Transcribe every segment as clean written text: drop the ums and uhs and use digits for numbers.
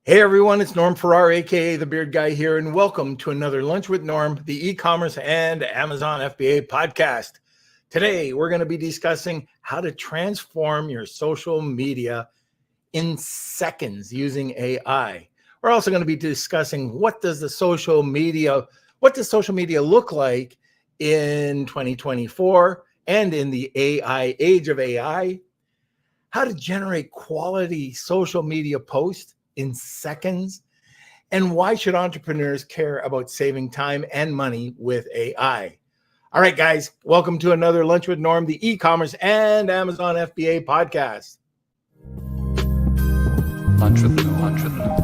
Hey everyone, it's Norm Farrar, aka the Beard Guy here, and welcome to another Lunch with Norm, the e-commerce and Amazon FBA podcast. Today, we're going to be discussing how to transform your social media in seconds using AI. We're also going to be discussing what does social media look like in 2024 and in the AI age of AI, how to generate quality social media posts in seconds, and why should entrepreneurs care about saving time and money with AI? All right, guys, welcome to another Lunch with Norm, the e-commerce and Amazon FBA podcast. Lunch with Norm. Lunch with Norm.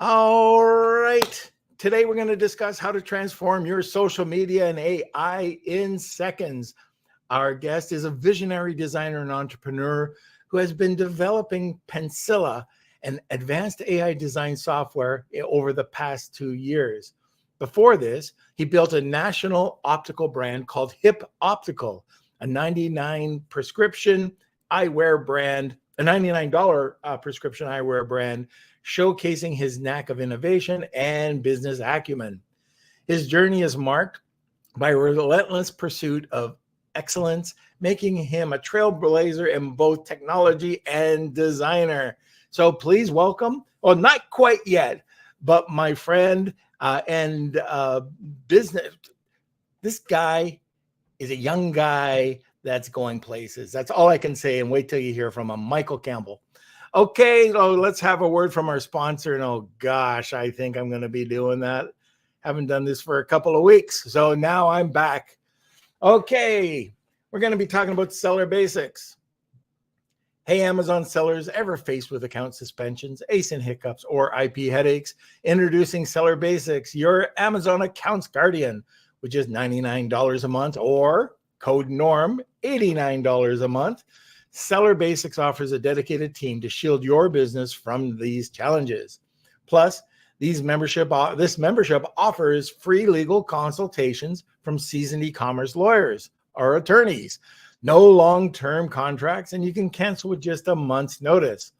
All right. Today, we're going to discuss how to transform your social media and AI in seconds. Our guest is a visionary designer and entrepreneur who has been developing Penilla, an advanced AI design software, over the past 2 years. Before this, he built a national optical brand called Hip Optical, a $99 prescription eyewear brand, a $99 prescription eyewear brand, showcasing his knack of innovation and business acumen. His journey is marked by a relentless pursuit of excellence, making him a trailblazer in both technology and designer. So please welcome, well, not quite yet, but my friend and business. This guy is a young guy that's going places. That's all I can say, and wait till you hear from him, Michael Campbell. Okay, so let's have a word from our sponsor. And oh gosh, I think I'm going to be doing that. Haven't done this for a couple of weeks, so now I'm back. Okay, we're going to be talking about Seller Basics. Hey, Amazon sellers, ever faced with account suspensions, ASIN hiccups, or IP headaches? Introducing Seller Basics, your Amazon accounts guardian, which is $99 a month, or code NORM, $89 a month. Seller Basics offers a dedicated team to shield your business from these challenges. Plus, this membership offers free legal consultations from seasoned e-commerce lawyers or attorneys. No long-term contracts, and you can cancel with just a month's notice.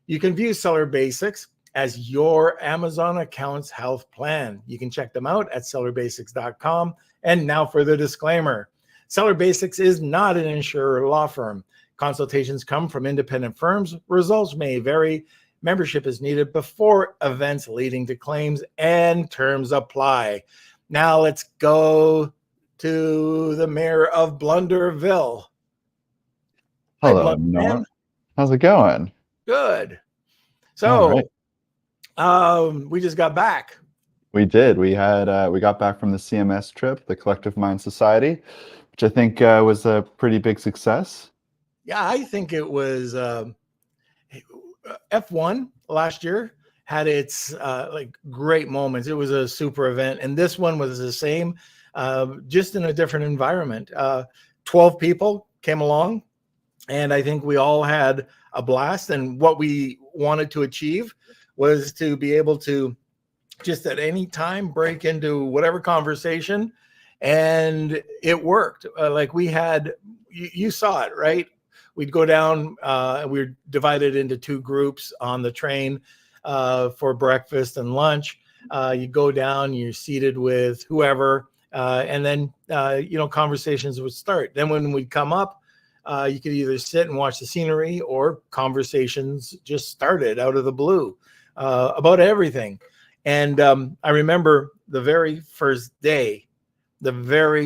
You can view Seller Basics as your Amazon accounts health plan. You can check them out at sellerbasics.com. And now for the disclaimer. Seller Basics is not an insurer law firm. Consultations come from independent firms. Results may vary. Membership is needed before events leading to claims, and terms apply. Now let's go to the mayor of Blunderville. Hello, Norm. How's it going? Good. So, we just got back. We did. We got back from the CMS Trip, the Collective Mind Society, which I think was a pretty big success. Yeah, I think it was F1 last year had its great moments. It was a super event, and this one was the same, just in a different environment. 12 people came along, and I think we all had a blast. And what we wanted to achieve was to be able to just at any time break into whatever conversation, and it worked. We had, you saw it, right? We'd go down, we were divided into two groups on the train for breakfast and lunch. You go down, you're seated with whoever, and then, conversations would start. Then when we'd come up, you could either sit and watch the scenery, or conversations just started out of the blue about everything. And I remember the very first day, within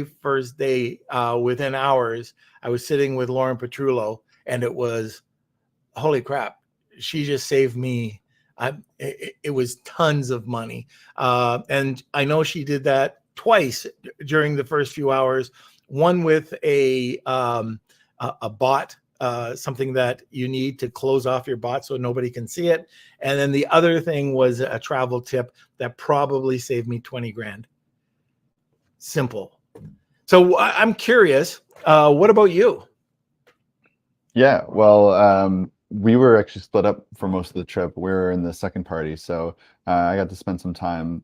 hours, I was sitting with Lauren Petrullo, and it was, holy crap, she just saved me. It was tons of money. And I know she did that twice during the first few hours, one with a bot, something that you need to close off your bot so nobody can see it. And then the other thing was a travel tip that probably saved me 20 grand. Simple. So I'm curious, what about you? Yeah, well, we were actually split up for most of the trip. We were in the second party, so I got to spend some time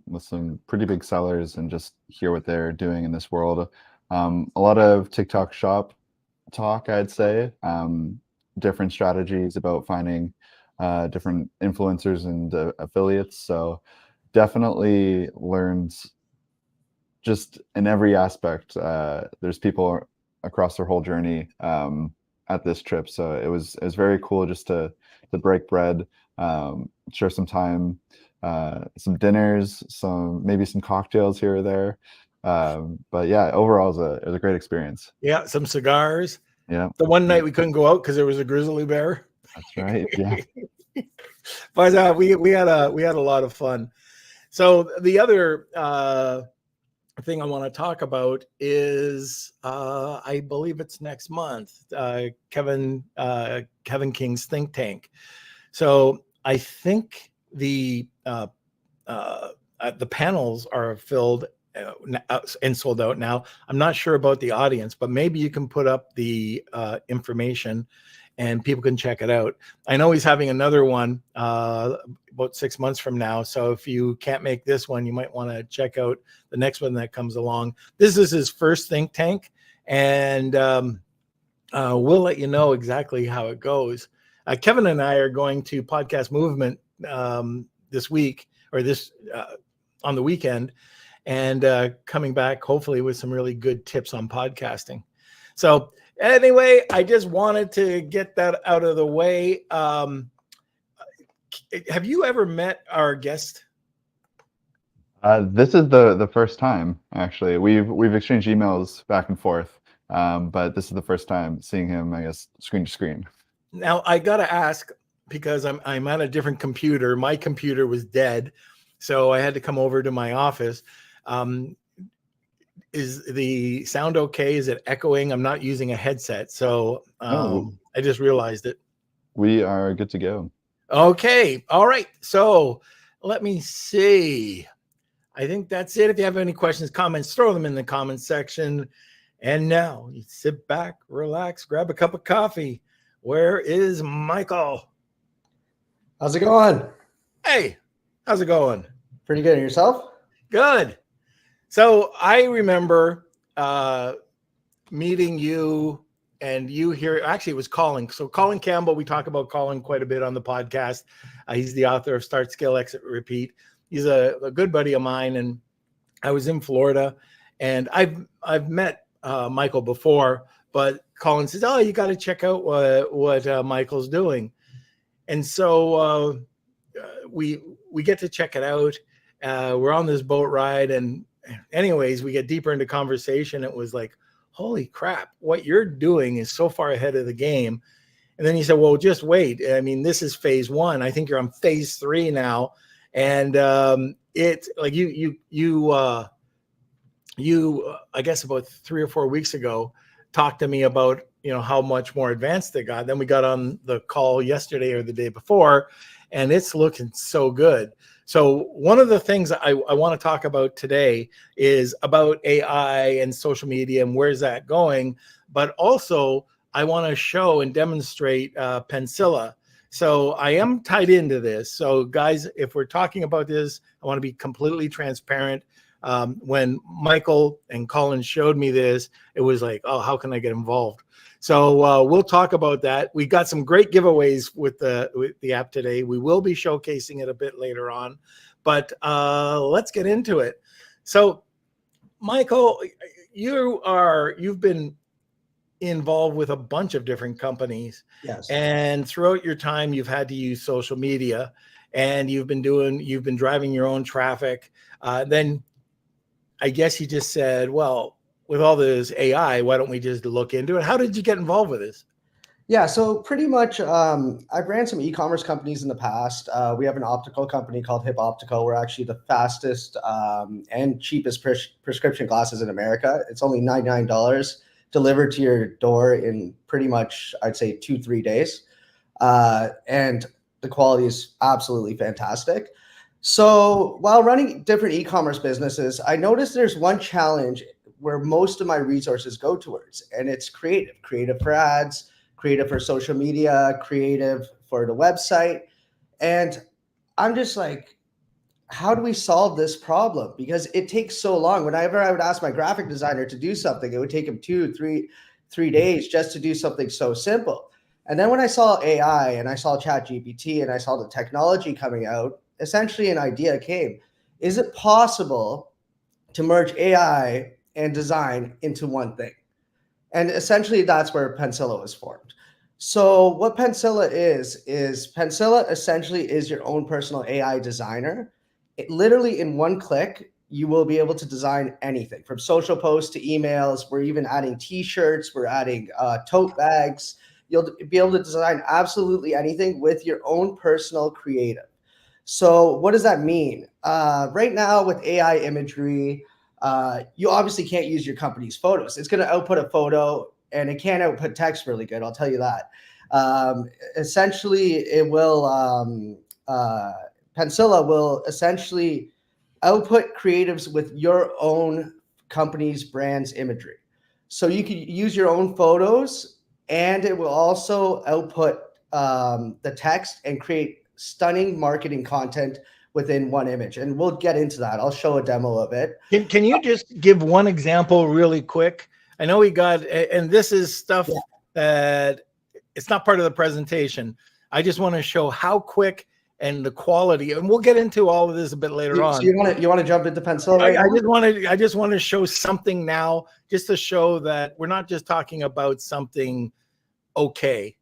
with some pretty big sellers and just hear what they're doing in this world. A lot of TikTok shop talk, I'd say. Different strategies about finding different influencers and affiliates. So definitely learned just in every aspect. There's people across their whole journey at this trip, so it was very cool just to break bread, share some time, some dinners, maybe some cocktails here or there. But yeah, overall it was a great experience. Yeah, some cigars. Yeah. The one night we couldn't go out because there was a grizzly bear. That's right. Yeah. But we had a lot of fun. So the other thing I want to talk about is I believe it's next month, Kevin King's think tank. So I think the panels are filled and sold out now. I'm not sure about the audience, but maybe you can put up the information and people can check it out. I know he's having another one about 6 months from now. So if you can't make this one, you might want to check out the next one that comes along. This is his first think tank, and we'll let you know exactly how it goes. Kevin and I are going to Podcast Movement this week, or this on the weekend, and coming back hopefully with some really good tips on podcasting. So anyway, I just wanted to get that out of the way. Have you ever met our guest? This is the first time, actually. We've exchanged emails back and forth, but this is the first time seeing him, I guess, screen to screen. Now I gotta ask, because I'm at a different computer. My computer was dead, so I had to come over to my office. Is the sound okay? Is it echoing? I'm not using a headset, so I just realized it. We are good to go. Okay. All right. So let me see. I think that's it. If you have any questions, comments, throw them in the comments section. And now you sit back, relax, grab a cup of coffee. Where is Michael? How's it going? Hey, how's it going? Pretty good. And yourself? Good. So I remember meeting you, and you here. Actually, it was Colin. So Colin Campbell, we talk about Colin quite a bit on the podcast. He's the author of Start, Scale, Exit, Repeat. He's a good buddy of mine, and I was in Florida, and I've met Michael before, but Colin says, "Oh, you got to check out what Michael's doing," and so we get to check it out. We're on this boat ride, and anyways, we get deeper into conversation. It was like, holy crap, what you're doing is so far ahead of the game. And then he said, well, just wait. I mean, this is phase one. I think you're on phase 3 now. And it's like you I guess about 3 or 4 weeks ago, talked to me about, how much more advanced it got. Then we got on the call yesterday or the day before, and it's looking so good. So one of the things I want to talk about today is about AI and social media and where's that going. But also I want to show and demonstrate Penilla. So I am tied into this. So guys, if we're talking about this, I want to be completely transparent. When Michael and Colin showed me this, it was like, oh, how can I get involved? So we'll talk about that. We got some great giveaways with the app today. We will be showcasing it a bit later on, but let's get into it. So, Michael, you've been involved with a bunch of different companies. Yes. And throughout your time, you've had to use social media, and you've been driving your own traffic. Then I guess you just said, well, with all this AI, why don't we just look into it? How did you get involved with this? Yeah, so pretty much I've ran some e-commerce companies in the past. We have an optical company called Hip Optical. We're actually the fastest and cheapest prescription glasses in America. It's only $99 delivered to your door in pretty much, I'd say, 2-3 days. And the quality is absolutely fantastic. So while running different e-commerce businesses, I noticed there's one challenge where most of my resources go towards, and it's creative for ads, creative for social media, creative for the website. And I'm just like, how do we solve this problem? Because it takes so long. Whenever I would ask my graphic designer to do something, it would take him 3 days just to do something so simple. And then when I saw AI and I saw ChatGPT and I saw the technology coming out, essentially an idea came. Is it possible to merge AI and design into one thing? And essentially that's where Penilla was formed. So what Penilla is Penilla essentially is your own personal AI designer. It literally in one click, you will be able to design anything from social posts to emails. We're even adding t-shirts. We're adding tote bags. You'll be able to design absolutely anything with your own personal creative. So what does that mean? Right now with AI imagery, you obviously can't use your company's photos. It's going to output a photo and it can't output text really good. I'll tell you that. Essentially, it will, Penilla will essentially output creatives with your own company's brand's imagery. So you can use your own photos and it will also output the text and create stunning marketing content within one image. And we'll get into that. I'll show a demo of it. Can you just give one example really quick? I know we got, and this is stuff that it's not part of the presentation. I just want to show how quick and the quality, and we'll get into all of this a bit later on. So you want to jump into Penilla? Right I just want to show something now, just to show that we're not just talking about something okay.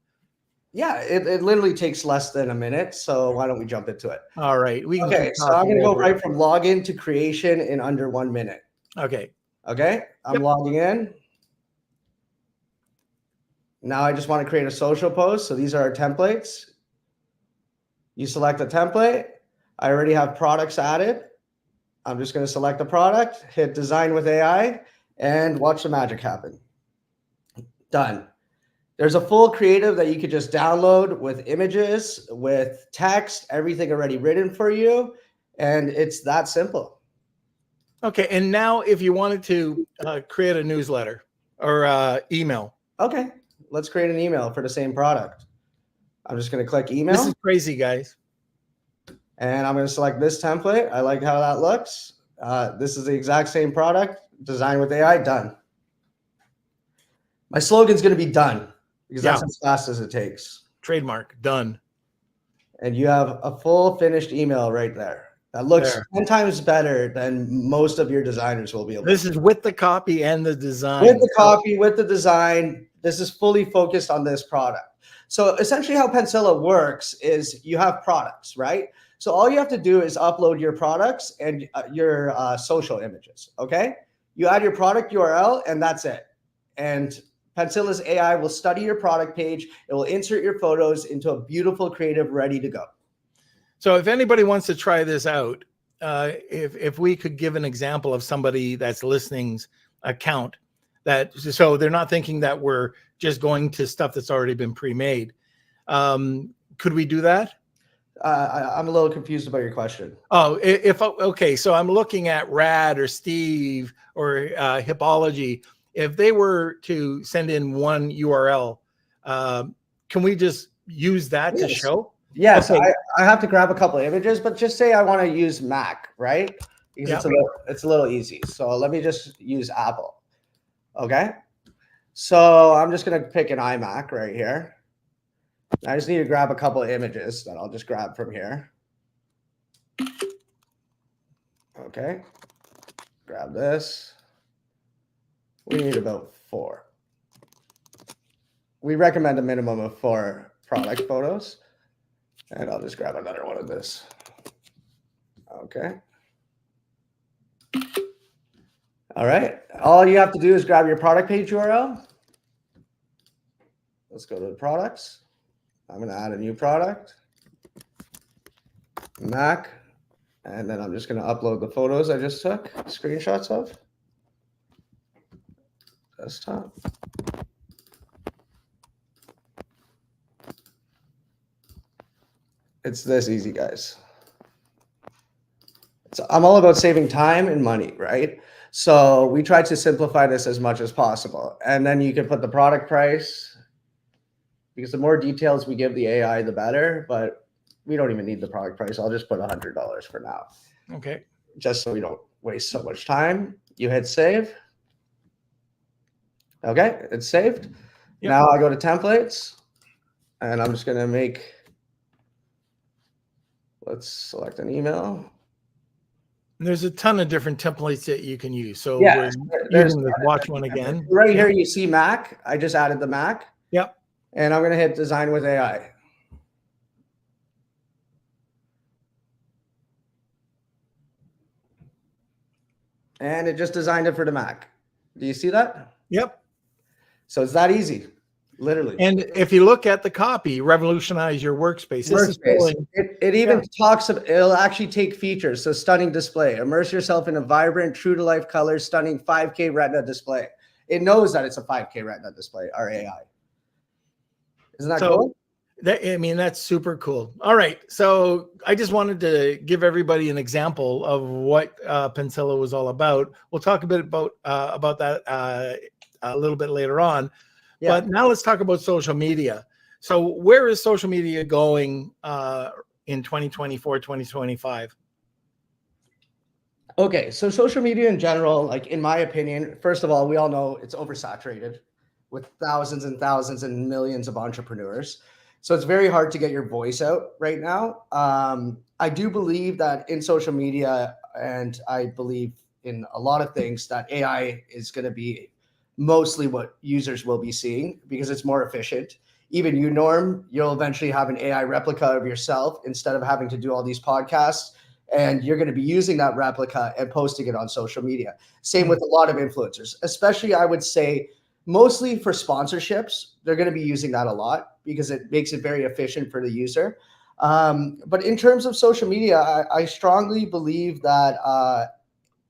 Yeah, it literally takes less than a minute. So why don't we jump into it? All right. Okay, so I'm going to go right from login to creation in under 1 minute. Okay. Okay, I'm logging in. Now I just want to create a social post. So these are our templates. You select a template. I already have products added. I'm just going to select a product, hit design with AI, and watch the magic happen. Done. There's a full creative that you could just download with images, with text, everything already written for you. And it's that simple. Okay. And now if you wanted to create a newsletter or email. Okay. Let's create an email for the same product. I'm just going to click email. This is crazy, guys. And I'm going to select this template. I like how that looks. This is the exact same product. Design with AI, done. My slogan's going to be done because that's as fast as it takes. Trademark, done. And you have a full finished email right there. That looks 10 times better than most of your designers will be able to. This is with the copy and the design. With the copy, with the design. This is fully focused on this product. So essentially how Penilla works is you have products, right? So all you have to do is upload your products and your social images, okay? You add your product URL and that's it. And Penilla's AI will study your product page. It will insert your photos into a beautiful creative ready to go. So if anybody wants to try this out, if we could give an example of somebody that's listening's account, that so they're not thinking that we're just going to stuff that's already been pre-made. Could we do that? I'm a little confused about your question. Oh, okay. So I'm looking at Rad or Steve or Hipology. If they were to send in one URL, can we just use that to show? Yes, okay. I have to grab a couple of images, but just say I want to use Mac, right? Because it's a little easy. So let me just use Apple. Okay. So I'm just going to pick an iMac right here. I just need to grab a couple of images that I'll just grab from here. Okay. Grab this. We need about 4. We recommend a minimum of 4 product photos. And I'll just grab another one of this. Okay. All right. All you have to do is grab your product page URL. Let's go to the products. I'm going to add a new product. Mac. And then I'm just going to upload the photos I just took screenshots of. Desktop. It's this easy, guys. I'm all about saving time and money, right? So we try to simplify this as much as possible. And then you can put the product price, because the more details we give the AI, the better, but we don't even need the product price. I'll just put $100 for now. Okay. Just so we don't waste so much time. You hit save. Okay, it's saved. Yep. Now I go to templates and I'm just going to let's select an email. There's a ton of different templates that you can use. So Yeah, we're using the watch one again. Right here, you see Mac. I just added the Mac. Yep. And I'm going to hit design with AI. And it just designed it for the Mac. Do you see that? Yep. So it's that easy, literally. And if you look at the copy, revolutionize your workspace. It even talks of, it'll actually take features. So stunning display, immerse yourself in a vibrant, true to life colors, stunning 5K Retina display. It knows that it's a 5K Retina display, our AI. Isn't that cool? That's super cool. All right. So I just wanted to give everybody an example of what Penilla was all about. We'll talk a bit about that a little bit later on. Yeah. But now let's talk about social media. So where is social media going in 2024, 2025? Okay. So social media in general, like in my opinion, first of all, we all know it's oversaturated with thousands and thousands and millions of entrepreneurs. So it's very hard to get your voice out right now. I do believe that in social media, and I believe in a lot of things, that AI is going to be mostly what users will be seeing because it's more efficient. Even you, Norm, you'll eventually have an AI replica of yourself instead of having to do all these podcasts. And you're going to be using that replica and posting it on social media. Same with a lot of influencers, especially I would say mostly for sponsorships. They're going to be using that a lot because it makes it very efficient for the user. But in terms of social media, I strongly believe that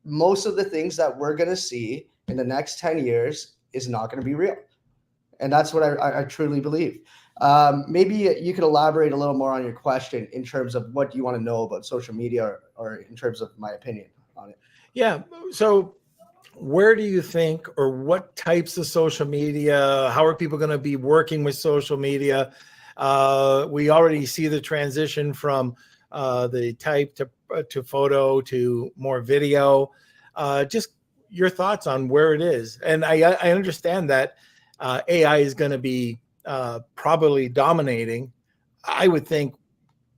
most of the things that we're going to see in the next 10 years is not going to be real. And that's what I truly believe. Maybe you could elaborate a little more on your question in terms of what do you want to know about social media or in terms of my opinion on it. Yeah. So where do you think, or what types of social media, how are people going to be working with social media? We already see the transition from the type to photo to more video. Just your thoughts on where it is. And I understand that AI is going to be probably dominating. I would think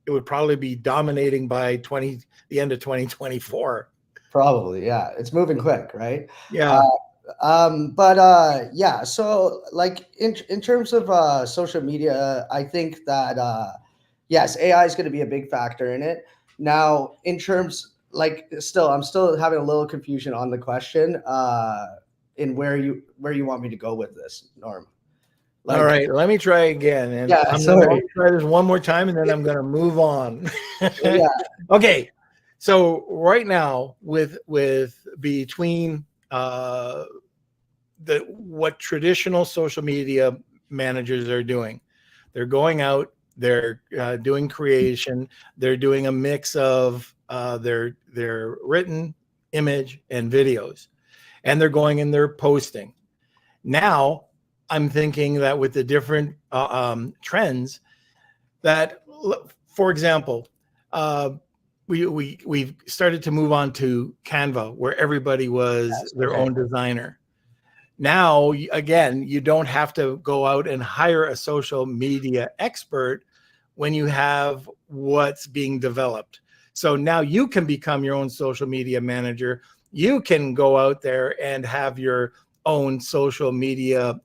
it would probably be dominating by the end of 2024. Probably, yeah. It's moving quick, right? Yeah. Yeah. So, like in terms of social media, I think that yes, AI is going to be a big factor in it. Now, in terms, I'm still having a little confusion on the question. In where you want me to go with this, Norm. All right, let me try again. And yeah, I'm going to try this one more time, and then I'm going to move on. Yeah. Okay. So right now, with between what traditional social media managers are doing, they're going out, they're doing creation, they're doing a mix of their written, image, and videos, and they're going and they're posting. Now, I'm thinking that with the different trends, that, for example, we've started to move on to Canva, where everybody was their own designer. Now, again, you don't have to go out and hire a social media expert when you have what's being developed. So now you can become your own social media manager. You can go out there and have your own social media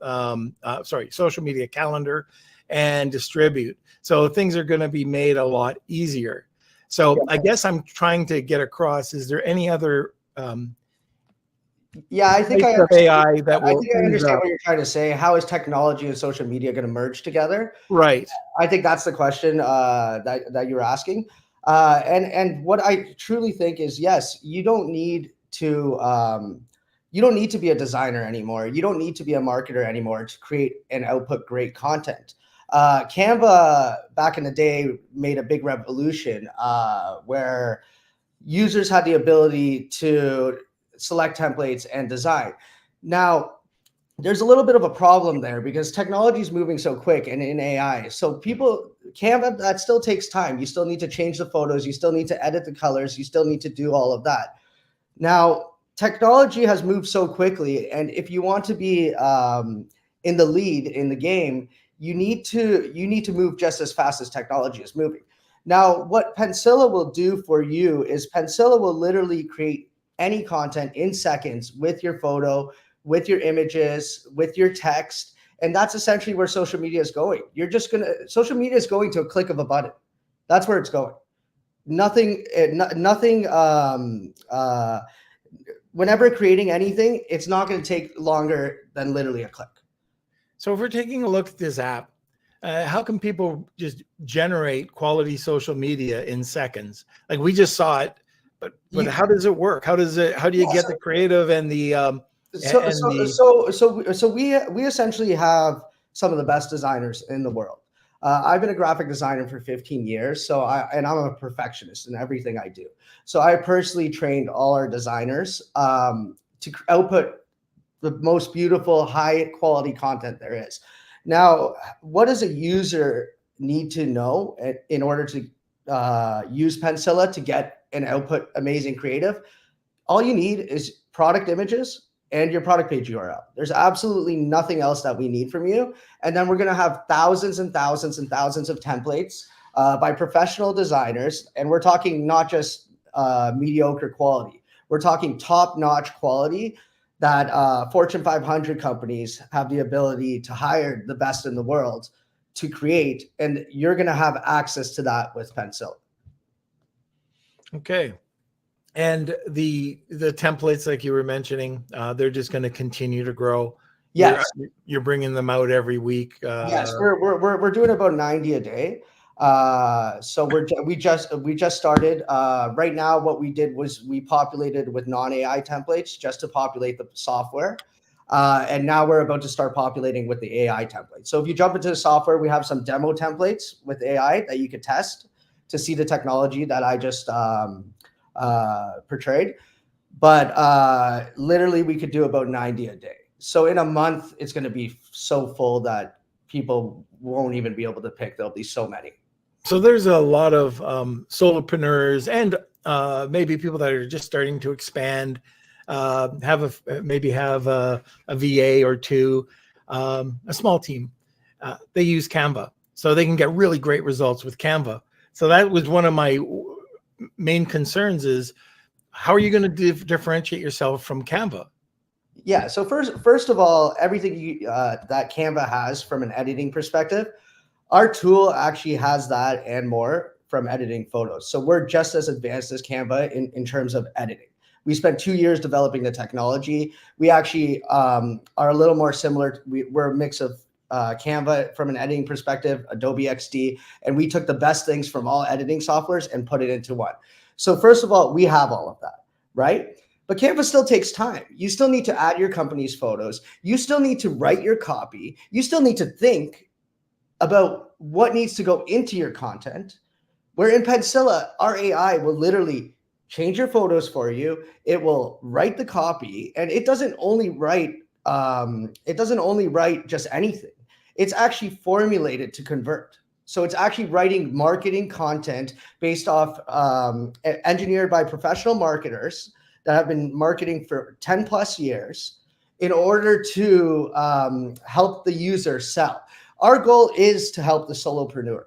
calendar and distribute. So things are going to be made a lot easier. So I guess I'm trying to get across, is there any other I think I understand what you're trying to say. How is technology and social media going to merge together? Right. I think that's the question that you're asking. And what I truly think is, yes, you don't need to be a designer anymore. You don't need to be a marketer anymore to create and output great content. Canva back in the day made a big revolution where users had the ability to select templates and design. Now, there's a little bit of a problem there because technology is moving so quick and in AI. So Canva, that still takes time. You still need to change the photos. You still need to edit the colors. You still need to do all of that. Now, technology has moved so quickly. And if you want to be in the lead in the game, you need to move just as fast as technology is moving. Now, what Penilla will do for you is Penilla will literally create any content in seconds with your photo, with your images, with your text. And that's essentially where social media is going. Social media is going to a click of a button. That's where it's going. Nothing, whenever creating anything, it's not going to take longer than literally a click. So if we're taking a look at this app, how can people just generate quality social media in seconds? Like we just saw it, but how does it work? How do you get the creative and the So we essentially have some of the best designers in the world. I've been a graphic designer for 15 years, I'm a perfectionist in everything I do. So I personally trained all our designers to output the most beautiful, high quality content there is. Now, what does a user need to know in order to use Penilla to get and output amazing creative? All you need is product images and your product page URL. There's absolutely nothing else that we need from you. And then we're going to have thousands and thousands and thousands of templates by professional designers. And we're talking not just mediocre quality. We're talking top-notch quality that Fortune 500 companies have the ability to hire the best in the world to create. And you're going to have access to that with Penilla. Okay. And the templates, like you were mentioning, they're just going to continue to grow. Yes, you're bringing them out every week. Yes, we're doing about 90 a day. So we just started. Right now, what we did was we populated with non-AI templates just to populate the software. And now we're about to start populating with the AI template. So if you jump into the software, we have some demo templates with AI that you could test to see the technology that I just portrayed. But literally we could do about 90 a day. So in a month, it's going to be so full that people won't even be able to pick. There'll be so many. So there's a lot of solopreneurs and maybe people that are just starting to expand, have a VA or two, a small team. They use Canva, so they can get really great results with Canva. So that was one of my main concerns is how are you going to differentiate yourself from Canva? Yeah. So first of all, everything that Canva has from an editing perspective, our tool actually has that and more from editing photos. So we're just as advanced as Canva in terms of editing. We spent 2 years developing the technology. We actually are a little more similar. We're a mix of Canva from an editing perspective, Adobe XD, and we took the best things from all editing softwares and put it into one. So first of all, we have all of that, right? But Canva still takes time. You still need to add your company's photos. You still need to write your copy. You still need to think about what needs to go into your content. Where in Penilla, our AI will literally change your photos for you. It will write the copy, and it doesn't only write just anything. It's actually formulated to convert. So it's actually writing marketing content based off engineered by professional marketers that have been marketing for 10 plus years in order to help the user sell. Our goal is to help the solopreneur,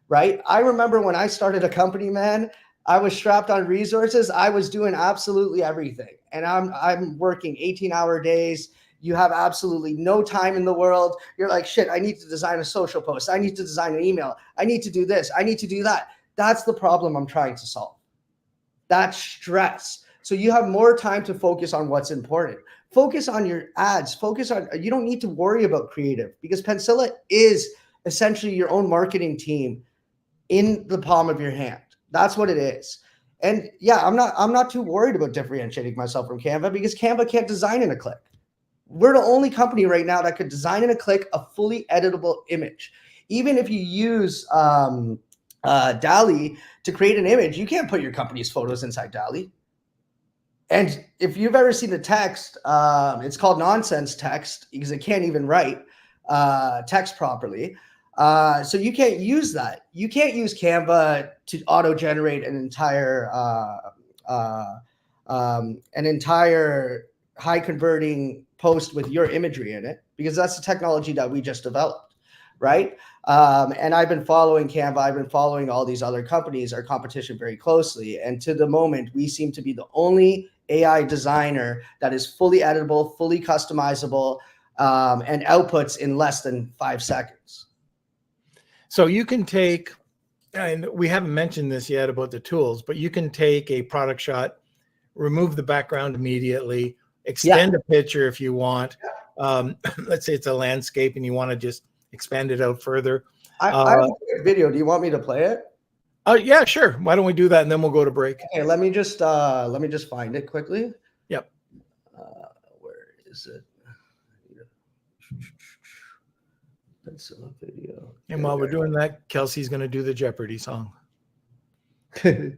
right? I remember when I started a company, man, I was strapped on resources. I was doing absolutely everything. And I'm working 18-hour days. You have absolutely no time in the world. You're like, shit, I need to design a social post. I need to design an email. I need to do this. I need to do that. That's the problem I'm trying to solve. That's stress. So you have more time to focus on what's important. Focus on your ads. You don't need to worry about creative because Penilla is essentially your own marketing team in the palm of your hand. That's what it is. And yeah, I'm not too worried about differentiating myself from Canva because Canva can't design in a click. We're the only company right now that could design in a click a fully editable image. Even if you use DALL-E to create an image, you can't put your company's photos inside DALL-E. And if you've ever seen a text, it's called nonsense text because it can't even write text properly. So you can't use that. You can't use Canva to auto-generate an entire high converting post with your imagery in it, because that's the technology that we just developed, right? And I've been following Canva. I've been following all these other companies, our competition, very closely. And to the moment, we seem to be the only AI designer that is fully editable, fully customizable, and outputs in less than 5 seconds. So you can take, and we haven't mentioned this yet about the tools, but you can take a product shot, remove the background immediately, extend a picture if you want. Let's say it's a landscape and you want to just expand it out further. I have a video. Do you want me to play it? Oh yeah, sure. Why don't we do that and then we'll go to break? Okay, let me just find it quickly. Yep. Where is it? Penilla video. And while we're doing that, Kelsey's going to do the Jeopardy song. Okay,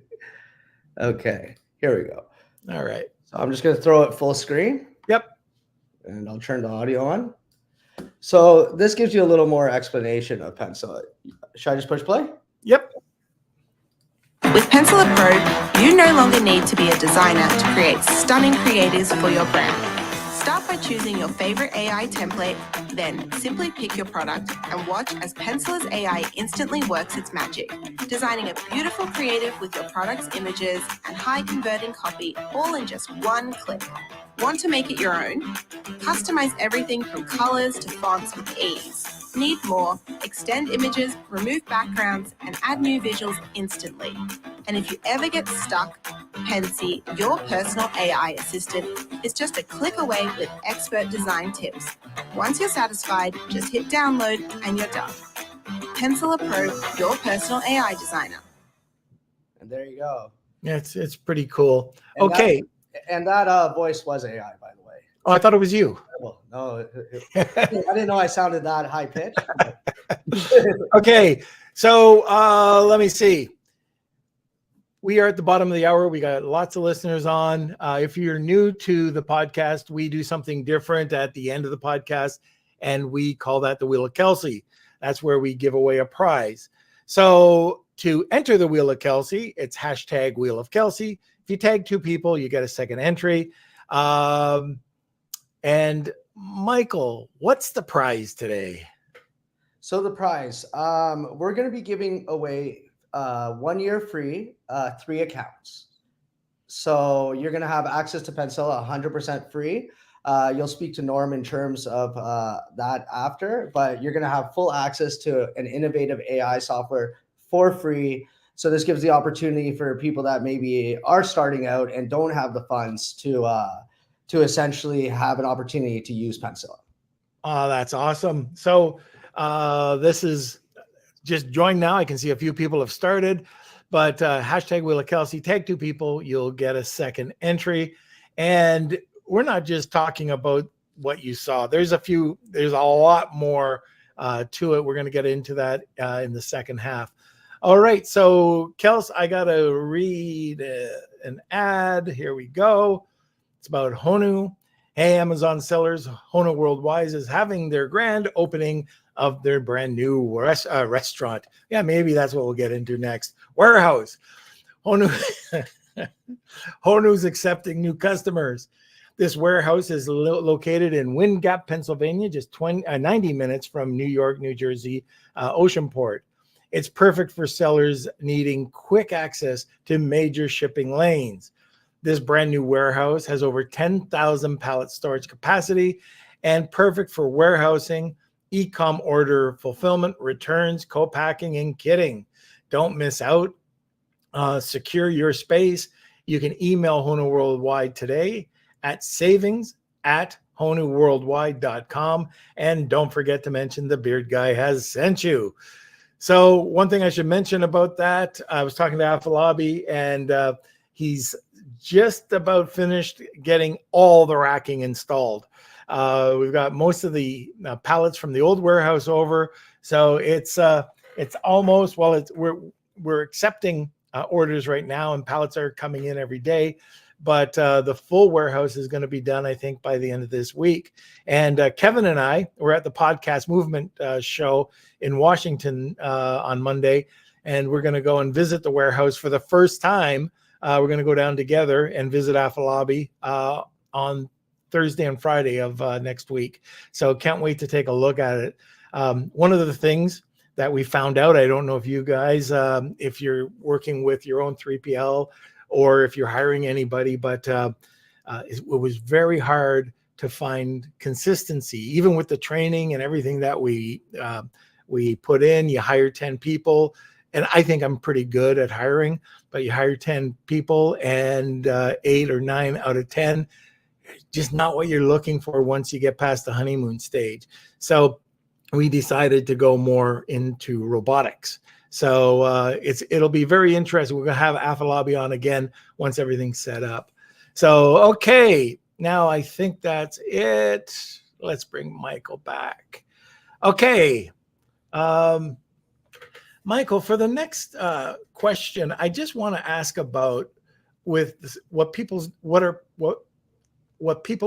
here we go. All right. So I'm just going to throw it full screen. Yep. And I'll turn the audio on. So this gives you a little more explanation of Penilla. Should I just push play? Yep. With Penilla Pro, you no longer need to be a designer to create stunning creatives for your brand. Start by choosing your favorite AI template, then simply pick your product and watch as Penilla's AI instantly works its magic, designing a beautiful creative with your product's images and high converting copy all in just one click. Want to make it your own? Customize everything from colors to fonts with ease. Need more? Extend images, remove backgrounds, and add new visuals instantly. And if you ever get stuck, Pensy, your personal AI assistant, is just a click away with expert design tips. Once you're satisfied, just hit download and you're done. Penilla Pro, your personal AI designer. And there you go. Yeah, it's pretty cool. And okay. That voice was AI, by the way. Oh, I thought it was you. Well, no, I didn't know I sounded that high pitched. Okay, so let me see. We are at the bottom of the hour. We got lots of listeners on. If you're new to the podcast, we do something different at the end of the podcast, and we call that the Wheel of Kelsey. That's where we give away a prize. So to enter the Wheel of Kelsey, it's hashtag Wheel of Kelsey. If you tag 2 people, you get a second entry. And Michael, what's the prize today? So the prize, we're going to be giving away 1 year free, 3 accounts. So you're going to have access to Penilla 100% free. You'll speak to Norm in terms of that after, but you're going to have full access to an innovative AI software for free. So this gives the opportunity for people that maybe are starting out and don't have the funds to essentially have an opportunity to use Penilla. Oh, that's awesome. So this is just join now. I can see a few people have started, but hashtag Wheel of Kelsey, tag 2 people, you'll get a second entry. And we're not just talking about what you saw. There's a lot more to it. We're going to get into that in the second half. All right. So Kels, I got to read an ad. Here we go. It's about Honu. Hey, Amazon sellers, Honu Worldwide is having their grand opening of their brand new restaurant. Yeah, maybe that's what we'll get into next. Warehouse. Honu's accepting new customers. This warehouse is located in Wind Gap, Pennsylvania, just 90 minutes from New York, New Jersey, Oceanport. It's perfect for sellers needing quick access to major shipping lanes. This brand new warehouse has over 10,000 pallet storage capacity and perfect for warehousing, e-com order fulfillment, returns, co-packing, and kitting. Don't miss out. Secure your space. You can email Honu Worldwide today at savings@honuworldwide.com. And don't forget to mention the Beard Guy has sent you. So one thing I should mention about that, I was talking to Afalabi, and he's just about finished getting all the racking installed. We've got most of the pallets from the old warehouse over, so it's almost, well, we're accepting orders right now, and pallets are coming in every day, but the full warehouse is going to be done, I think, by the end of this week. And Kevin and I were at the Podcast Movement show in Washington on Monday, and we're going to go and visit the warehouse for the first time. We're going to go down together and visit Afalabi on Thursday and Friday of next week. So can't wait to take a look at it. One of the things that we found out, I don't know if you guys, if you're working with your own 3PL or if you're hiring anybody, but it was very hard to find consistency, even with the training and everything that we put in. You hire 10 people, and I think I'm pretty good at hiring, but you hire 10 people and 8 or 9 out of 10, just not what you're looking for once you get past the honeymoon stage. So we decided to go more into robotics. So it'll be very interesting. We're going to have Afalabi on again once everything's set up. So, okay, now I think that's it. Let's bring Michael back. Okay. Michael, for the next question, I just want to ask about with what people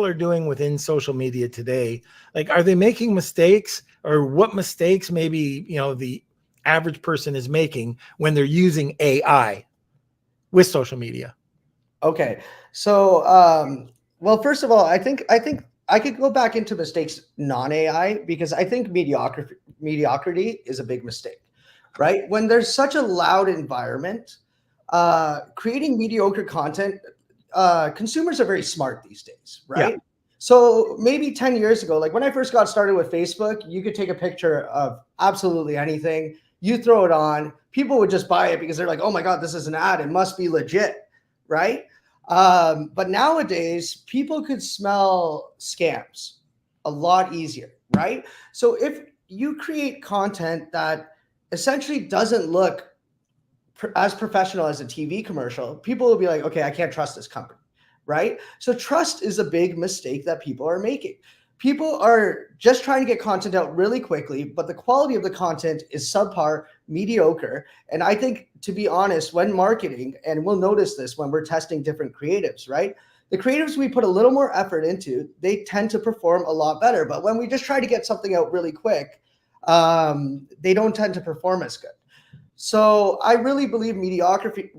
are doing within social media today. Like, are they making mistakes, or what mistakes maybe, the average person is making when they're using AI with social media? Okay. So, well, first of all, I think I could go back into mistakes non-AI, because I think mediocrity is a big mistake, right? When there's such a loud environment, creating mediocre content, consumers are very smart these days, right? Yeah. So maybe 10 years ago, like when I first got started with Facebook, you could take a picture of absolutely anything, you throw it on, people would just buy it because they're like, oh my God, this is an ad, it must be legit, right? But nowadays, people could smell scams a lot easier, right? So if you create content that essentially doesn't look as professional as a TV commercial, people will be like, okay, I can't trust this company, right? So trust is a big mistake that people are making. People are just trying to get content out really quickly, but the quality of the content is subpar, mediocre. And I think, to be honest, when marketing, and we'll notice this when we're testing different creatives, right? The creatives we put a little more effort into, they tend to perform a lot better. But when we just try to get something out really quick, they don't tend to perform as good. So I really believe mediocrity,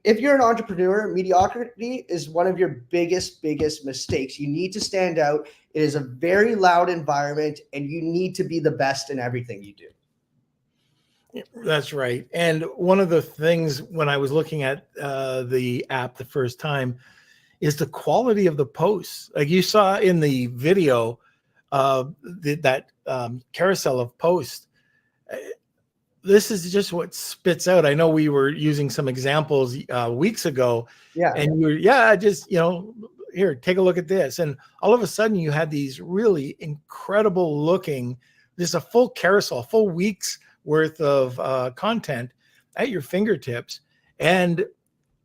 if you're an entrepreneur, mediocrity is one of your biggest mistakes. You need to stand out. It is a very loud environment, and you need to be the best in everything you do. That's right. And one of the things when I was looking at the app the first time is the quality of the posts. Like you saw in the video, that carousel of posts. This is just what spits out. I know we were using some examples weeks ago. Yeah. And here, take a look at this. And all of a sudden you had these really incredible looking, just a full carousel, full week's worth of content at your fingertips. And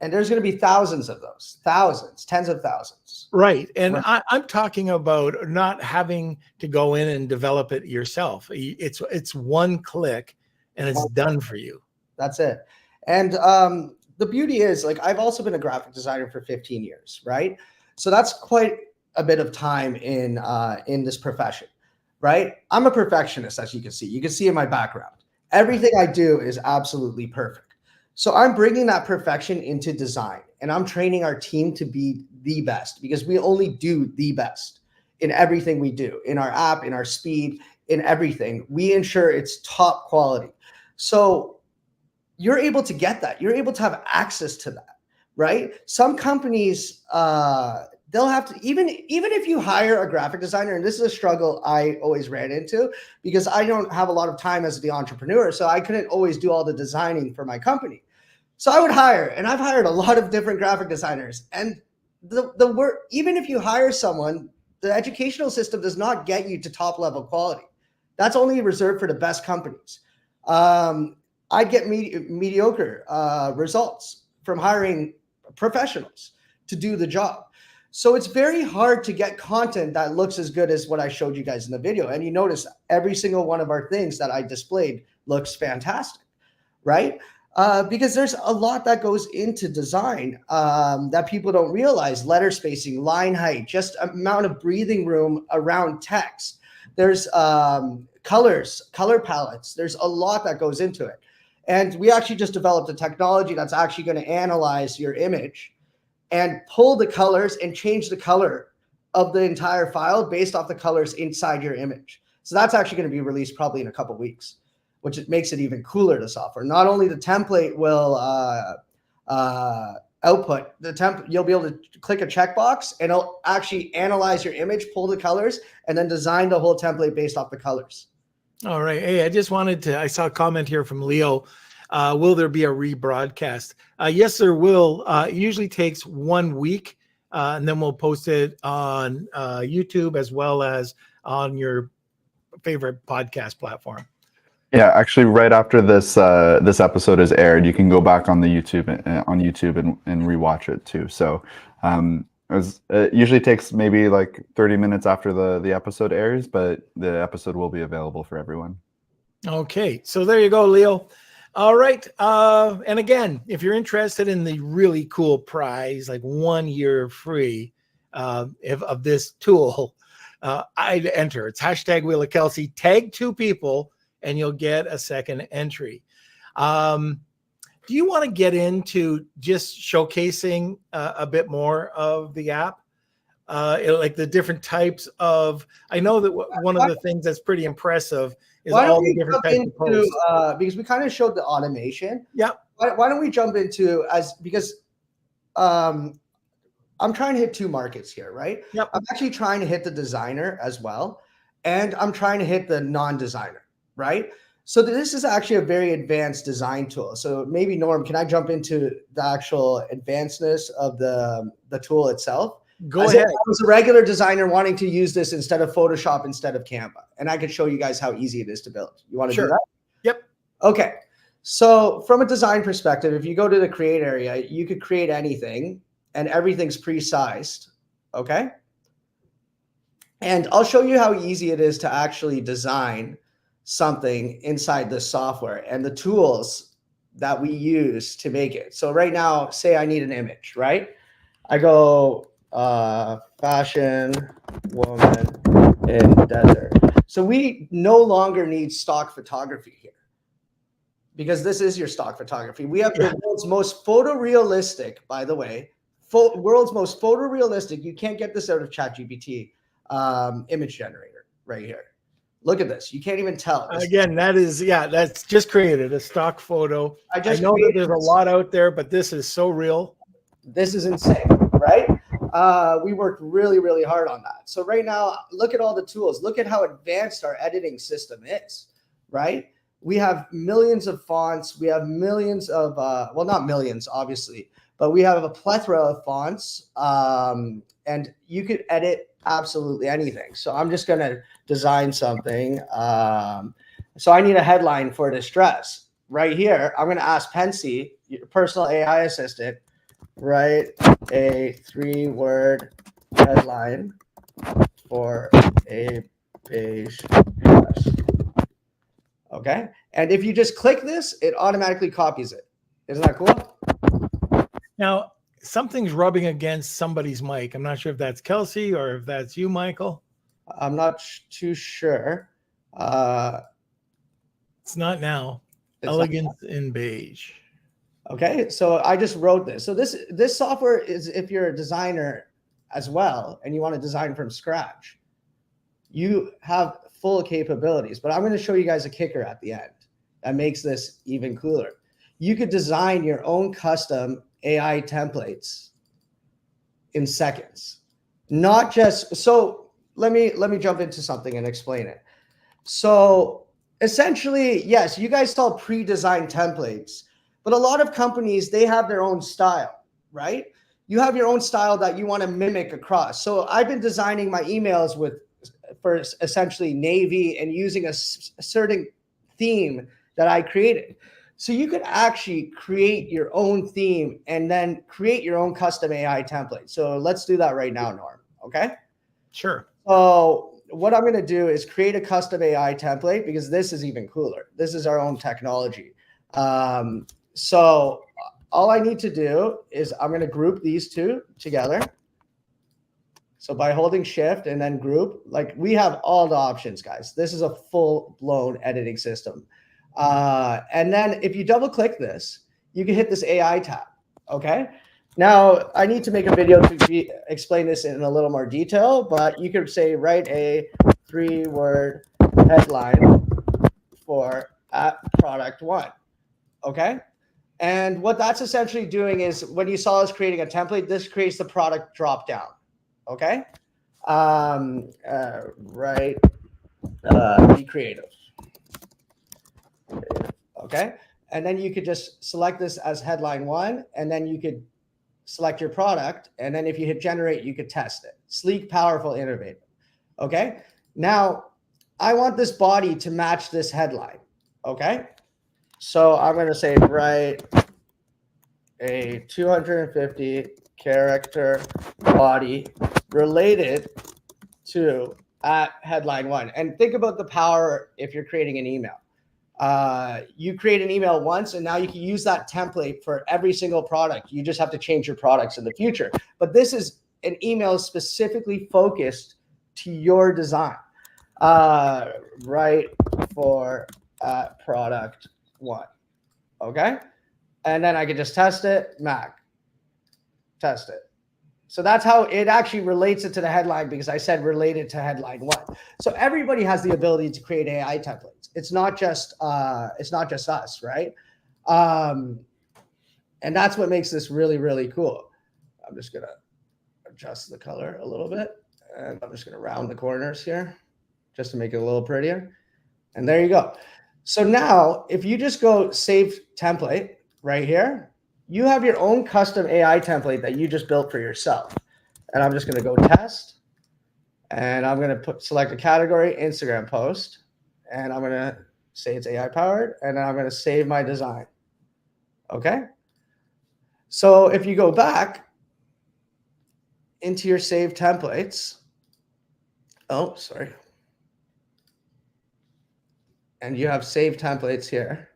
there's going to be thousands of those, tens of thousands. Right. And right. I'm talking about not having to go in and develop it yourself. It's one click and it's done for you. That's it. And the beauty is, like, I've also been a graphic designer for 15 years, right? So that's quite a bit of time in this profession, right? I'm a perfectionist, as you can see. You can see in my background. Everything I do is absolutely perfect. So I'm bringing that perfection into design, and I'm training our team to be the best, because we only do the best in everything we do, in our app, in our speed, in everything. We ensure it's top quality. So you're able to get that. You're able to have access to that, right? Some companies, they'll have to, even if you hire a graphic designer, and this is a struggle I always ran into, because I don't have a lot of time as the entrepreneur, so I couldn't always do all the designing for my company. So I would hire, and I've hired a lot of different graphic designers. And the work, even if you hire someone, the educational system does not get you to top level quality. That's only reserved for the best companies. I get mediocre results from hiring professionals to do the job. So it's very hard to get content that looks as good as what I showed you guys in the video. And you notice every single one of our things that I displayed looks fantastic, right? Because there's a lot that goes into design that people don't realize. Letter spacing, line height, just amount of breathing room around text. There's colors, color palettes. There's a lot that goes into it. And we actually just developed a technology that's actually going to analyze your image and pull the colors and change the color of the entire file based off the colors inside your image. So that's actually going to be released probably in a couple of weeks, which it makes it even cooler, the software. Not only the template will output the template, you'll be able to click a checkbox and it'll actually analyze your image, pull the colors, and then design the whole template based off the colors. All right. Hey, I just wanted to, I saw a comment here from Leo. Will there be a rebroadcast? Yes, there will. It usually takes 1 week, and then we'll post it on YouTube as well as on your favorite podcast platform. Yeah, actually, right after this this episode is aired, you can go back on the YouTube and rewatch it too. So it usually takes maybe like 30 minutes after the episode airs, but the episode will be available for everyone. Okay, so there you go, Leo. All right, and again, if you're interested in the really cool prize, like 1 year free of this tool, I'd enter. It's hashtag Wheel of Kelsey. Tag 2 people, and you'll get a second entry. Do you want to get into just showcasing a bit more of the app? Like the different types of, I know that one of the things that's pretty impressive is all the different types of posts. Because we kind of showed the automation. Yeah. Why don't we jump into, because I'm trying to hit 2 markets here, right? Yep. I'm actually trying to hit the designer as well. And I'm trying to hit the non-designer, right? So this is actually a very advanced design tool. So maybe Norm, can I jump into the actual advancedness of the tool itself? Go ahead. I was a regular designer wanting to use this instead of Photoshop, instead of Canva. And I could show you guys how easy it is to build. You want to do that? Yep. Okay. So from a design perspective, if you go to the create area, you could create anything and everything's pre-sized. Okay. And I'll show you how easy it is to actually design something inside this software and the tools that we use to make it. So right now, say I need an image, right? I go fashion woman in desert. So we no longer need stock photography here, because this is your stock photography. We have the world's most photorealistic, by the way, world's most photorealistic. You can't get this out of ChatGPT image generator right here. Look at this. You can't even tell. Again, that's just created a stock photo. I know that there's a lot out there, but this is so real. This is insane, right? We worked really, really hard on that. So right now, look at all the tools. Look at how advanced our editing system is, right? We have millions of fonts. We have millions of, well, not millions, obviously, but we have a plethora of fonts, and you could edit absolutely anything. So I'm just going to design something. So I need a headline for distress right here. I'm going to ask Pensy, your personal AI assistant, write a 3-word headline for a beige dress. Okay. And if you just click this, it automatically copies it. Isn't that cool? Now, something's rubbing against somebody's mic. I'm not sure if that's Kelsey or if that's you, Michael. I'm not too sure. It's not now. Elegance in beige. Okay, so I just wrote this. So this software is, if you're a designer as well and you want to design from scratch, you have full capabilities. But I'm going to show you guys a kicker at the end that makes this even cooler. You could design your own custom AI templates in seconds. Not just, so let me jump into something and explain it. So essentially, yes, you guys saw pre-designed templates, but a lot of companies, they have their own style, right? You have your own style that you want to mimic across. So I've been designing my emails for essentially navy and using a certain theme that I created. So you could actually create your own theme and then create your own custom AI template. So let's do that right now, Norm. Okay? Sure. So what I'm going to do is create a custom AI template, because this is even cooler. This is our own technology. So all I need to do is I'm going to group these two together. So by holding shift and then group, like we have all the options, guys. This is a full blown editing system. And then if you double click this, you can hit this AI tab. Okay. Now I need to make a video to explain this in a little more detail, but you could say, write a 3-word headline for product 1. Okay. And what that's essentially doing is when you saw us creating a template, this creates the product drop down. Okay. Right. Be creative. Okay. And then you could just select this as headline 1, and then you could select your product. And then if you hit generate, you could test it. Sleek, powerful, innovative. Okay. Now I want this body to match this headline. Okay. So I'm going to say, write a 250 character body related to headline 1. And think about the power if you're creating an email. You create an email once, and now you can use that template for every single product. You just have to change your products in the future. But this is an email specifically focused to your design. Right for product 1. Okay. And then I can just test it, Mac. Test it. So that's how it actually relates it to the headline, because I said related to headline 1. So everybody has the ability to create AI templates. It's not just us, right? And that's what makes this really, really cool. I'm just gonna adjust the color a little bit, and I'm just gonna round the corners here just to make it a little prettier. And there you go. So now if you just go save template right here, you have your own custom AI template that you just built for yourself. And I'm just going to go test, and I'm going to select a category, Instagram post, and I'm going to say it's AI powered, and then I'm going to save my design. Okay. So if you go back into your saved templates, oh, sorry. And you have saved templates here.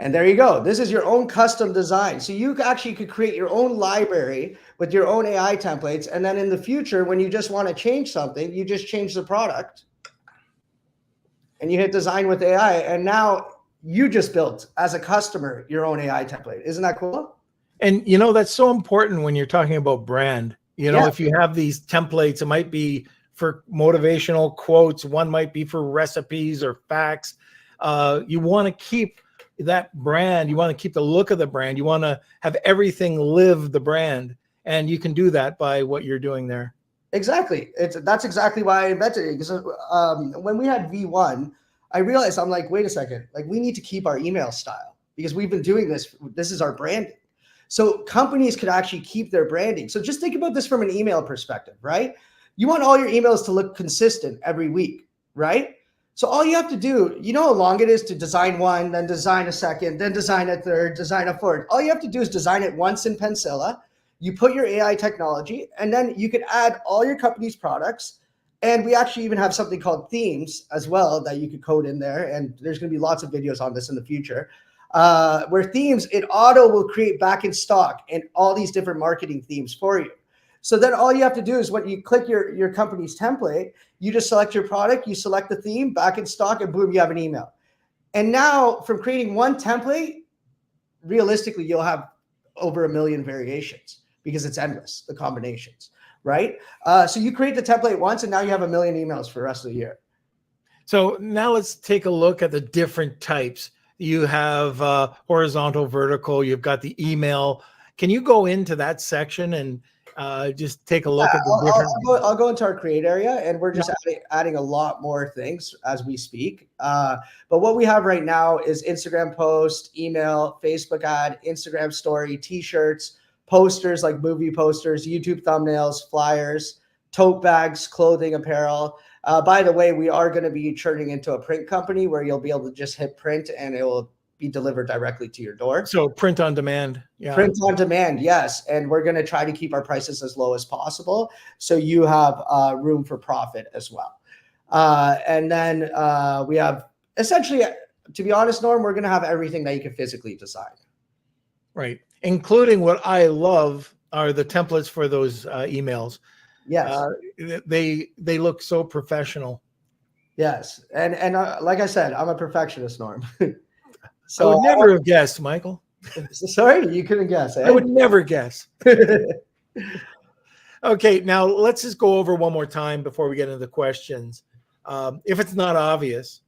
And there you go. This is your own custom design. So you actually could create your own library with your own AI templates. And then in the future, when you just want to change something, you just change the product and you hit design with AI. And now you just built, as a customer, your own AI template. Isn't that cool? And, that's so important when you're talking about brand. If you have these templates, it might be for motivational quotes. One might be for recipes or facts. You want to keep that brand. You want to keep the look of the brand. You want to have everything live the brand. And you can do that by what you're doing there. Exactly. That's exactly why I invented it. Because when we had V1, I realized, I'm like, wait a second, like we need to keep our email style because we've been doing this. This is our branding. So companies could actually keep their branding. So just think about this from an email perspective, right? You want all your emails to look consistent every week, right? So all you have to do, you know how long it is to design one, then design a second, then design a third, design a fourth. All you have to do is design it once in Penilla. You put your AI technology, and then you could add all your company's products. And we actually even have something called themes as well that you could code in there. And there's going to be lots of videos on this in the future. Where themes, it auto will create back in stock and all these different marketing themes for you. So then all you have to do is when you click your company's template, you just select your product, you select the theme, back in stock, and boom, you have an email. And now from creating one template, realistically, you'll have over 1 million variations because it's endless, the combinations, right? So you create the template once, and now you have 1 million emails for the rest of the year. So now let's take a look at the different types. You have horizontal, vertical, you've got the email. Can you go into that section and just take a look at the different. I'll go into our create area, and we're just adding a lot more things as we speak. But what we have right now is Instagram post, email, Facebook ad, Instagram story, t-shirts, posters like movie posters, YouTube thumbnails, flyers, tote bags, clothing, apparel. By the way, we are going to be turning into a print company where you'll be able to just hit print and it will be delivered directly to your door. So print on demand. Yeah. Print on demand. Yes. And we're going to try to keep our prices as low as possible. So you have room for profit as well. And then we have essentially to be honest, Norm, we're going to have everything that you can physically design. Right. Including what I love are the templates for those emails. Yes. They look so professional. Yes. And like I said, I'm a perfectionist, Norm. I would never have guessed, Michael. Sorry, you couldn't guess. Eh? I would never guess. Okay, now let's just go over one more time before we get into the questions. If it's not obvious,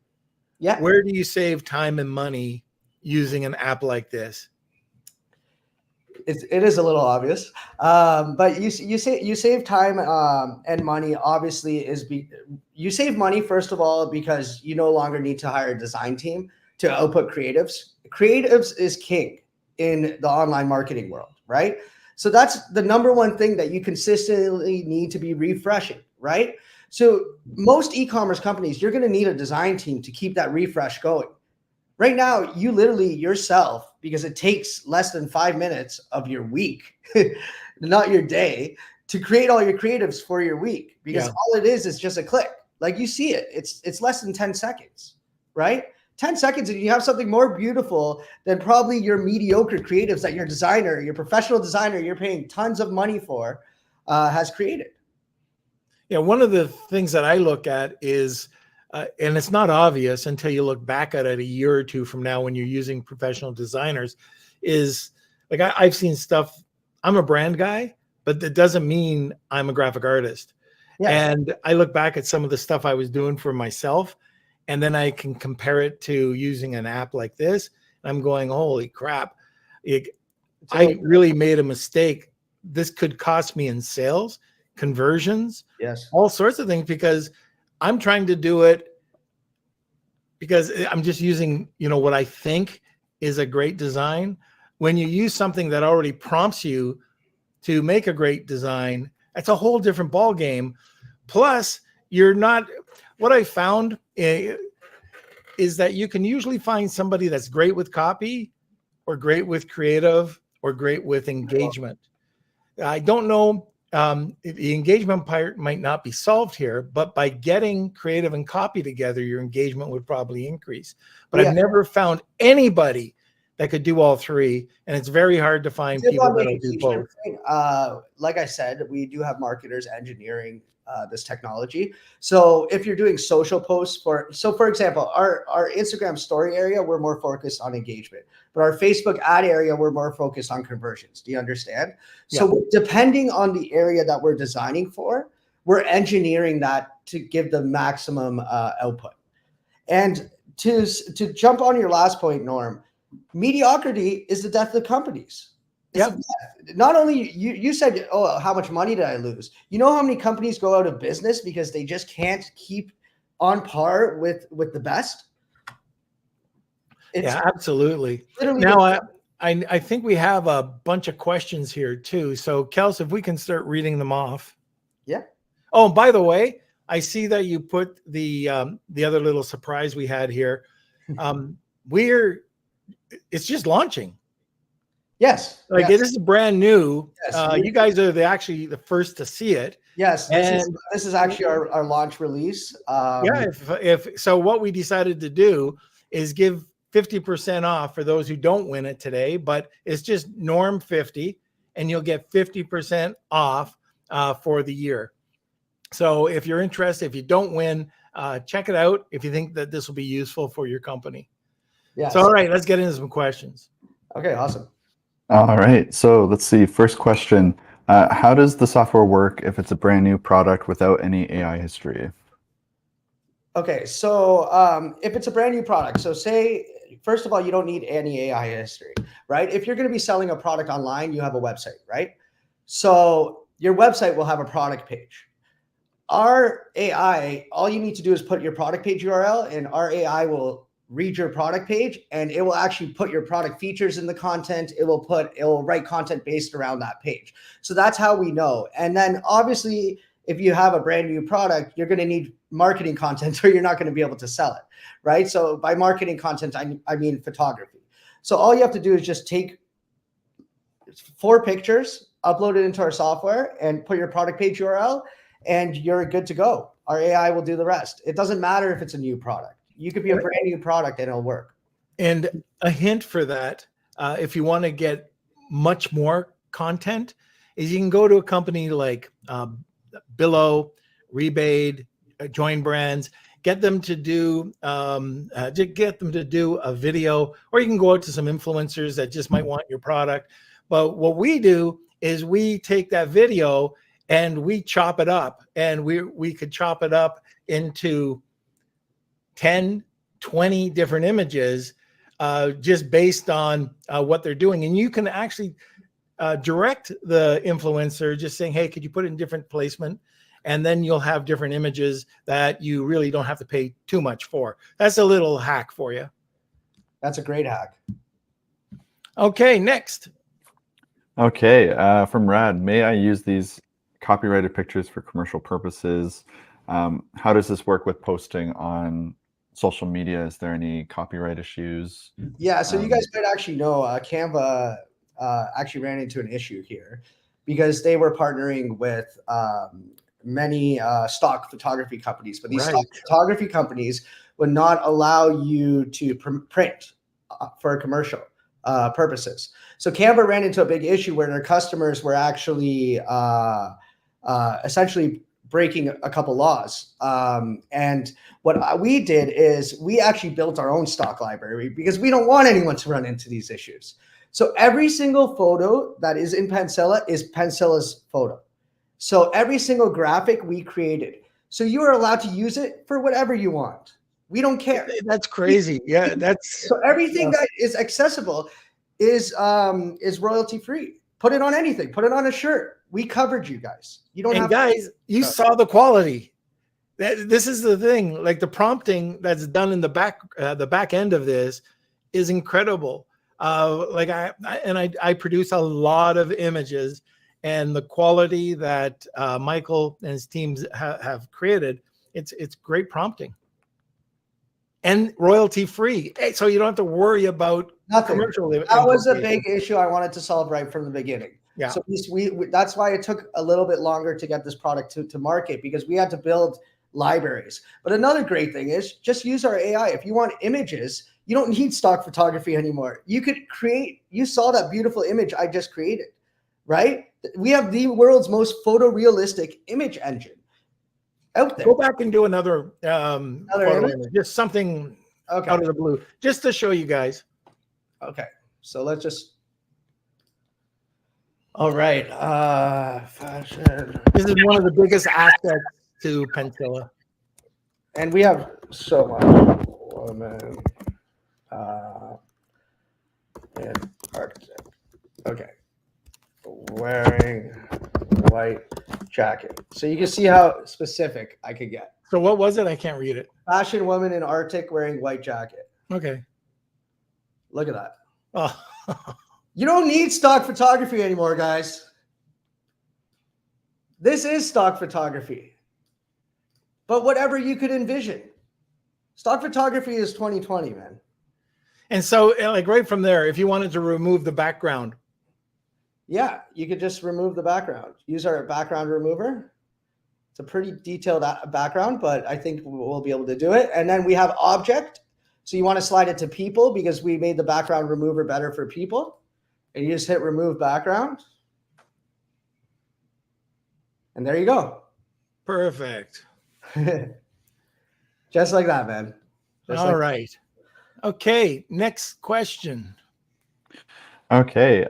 where do you save time and money using an app like this? It is a little obvious, but you save time and money. Obviously, you save money first of all because you no longer need to hire a design team to output creatives. Creatives is king in the online marketing world, right? So that's the number one thing that you consistently need to be refreshing, right? So most e-commerce companies, you're going to need a design team to keep that refresh going. Right now, you literally yourself, because it takes less than 5 minutes of your week, not your day, to create all your creatives for your week, because all it is just a click. Like you see it, it's less than 10 seconds, right? 10 seconds and you have something more beautiful than probably your mediocre creatives that your designer, your professional designer you're paying tons of money for has created. Yeah, one of the things that I look at is, and it's not obvious until you look back at it a year or two from now when you're using professional designers, is like I've seen stuff. I'm a brand guy, but that doesn't mean I'm a graphic artist. Yes. And I look back at some of the stuff I was doing for myself, and then I can compare it to using an app like this. And I'm going, holy crap, I really made a mistake. This could cost me in sales, conversions, all sorts of things, because I'm trying to do it because I'm just using, what I think is a great design. When you use something that already prompts you to make a great design, that's a whole different ball game. Plus, what I found is that you can usually find somebody that's great with copy or great with creative or great with engagement. I don't know. The engagement part might not be solved here, but by getting creative and copy together, your engagement would probably increase. But I've never found anybody that could do all three, and it's very hard to find people that'll do both. Like I said, we do have marketers engineering this technology. So if you're doing social posts for example, our Instagram story area, we're more focused on engagement, but our Facebook ad area, we're more focused on conversions. Do you understand? So depending on the area that we're designing for, we're engineering that to give the maximum output. And to jump on your last point, Norm, mediocrity is the death of companies. Not only you said, oh, how much money did I lose? You know how many companies go out of business because they just can't keep on par with the best? Absolutely. Now, I think we have a bunch of questions here too. So Kels, if we can start reading them off. Yeah. Oh, by the way, I see that you put the other little surprise we had here. It's just launching. Yes. This is brand new. Yes. You guys are actually the first to see it. Yes. This is actually our launch release. So what we decided to do is give 50% off for those who don't win it today, but it's just Norm 50 and you'll get 50% off for the year. So if you're interested, if you don't win, check it out if you think that this will be useful for your company. Yes. So, all right, let's get into some questions. Okay, awesome. All right, so let's see. First question, how does the software work if it's a brand new product without any AI history? Okay, so if it's a brand new product, so say, first of all, you don't need any AI history, right? If you're going to be selling a product online, you have a website, right? So your website will have a product page. Our AI, all you need to do is put your product page URL, and our AI will read your product page, and it will actually put your product features in the content. It will write content based around that page. So that's how we know. And then obviously, if you have a brand new product, you're going to need marketing content or you're not going to be able to sell it, right? So by marketing content, I mean photography. So all you have to do is just take 4 pictures, upload it into our software, and put your product page URL, and you're good to go. Our AI will do the rest. It doesn't matter if it's a new product. You could be a brand new product and it'll work. And a hint for that, if you want to get much more content, is you can go to a company like Billow, Rebate, Join Brands, get them to do a video, or you can go out to some influencers that just might want your product. But what we do is we take that video and we chop it up, and we could chop it up into 10, 20 different images, just based on what they're doing. And you can actually direct the influencer, just saying, hey, could you put it in different placement? And then you'll have different images that you really don't have to pay too much for. That's a little hack for you. That's a great hack. Okay, next. Okay, from Rad, may I use these copyrighted pictures for commercial purposes? How does this work with posting on social media? Is there any copyright issues? Yeah, so you guys might actually know Canva actually ran into an issue here because they were partnering with many stock photography companies, but these stock photography companies would not allow you to print for commercial purposes. So Canva ran into a big issue where their customers were actually essentially breaking a couple laws. And what we did is we actually built our own stock library because we don't want anyone to run into these issues. So every single photo that is in Penilla is Penilla's photo. So every single graphic we created. So you are allowed to use it for whatever you want. We don't care. That's crazy. Yeah, that's so everything that is accessible is royalty free. Put it on anything. Put it on a shirt. We covered you guys. You don't have guys, you saw the quality. This is the thing. Like the prompting that's done in the back end of this is incredible. I produce a lot of images, and the quality that Michael and his teams have created, it's great prompting and royalty free. So you don't have to worry about nothing. Commercial. That was a big issue I wanted to solve right from the beginning. Yeah. So we that's why it took a little bit longer to get this product to market, because we had to build libraries. But another great thing is just use our AI. If you want images, you don't need stock photography anymore. You could create, you saw that beautiful image I just created, right? We have the world's most photorealistic image engine out there. Go back and do another photo image, just something out of the blue, just to show you guys. Okay, so let's just. All right, fashion. This is one of the biggest assets to Penilla. And we have so much. Woman in architect. Okay. Wearing white jacket. So you can see how specific I could get. So what was it? I can't read it. Fashion woman in Arctic wearing white jacket. Okay. Look at that. Oh. You don't need stock photography anymore, guys. This is stock photography. But whatever you could envision. Stock photography is 2020, man. And so, like right from there, if you wanted to remove the background. Yeah, you could just remove the background. Use our background remover. It's a pretty detailed background, but I think we'll be able to do it. And then we have object. So you want to slide it to people because we made the background remover better for people. And you just hit remove background. And there you go. Perfect. Just like that, man. All right. Okay, next question. Okay,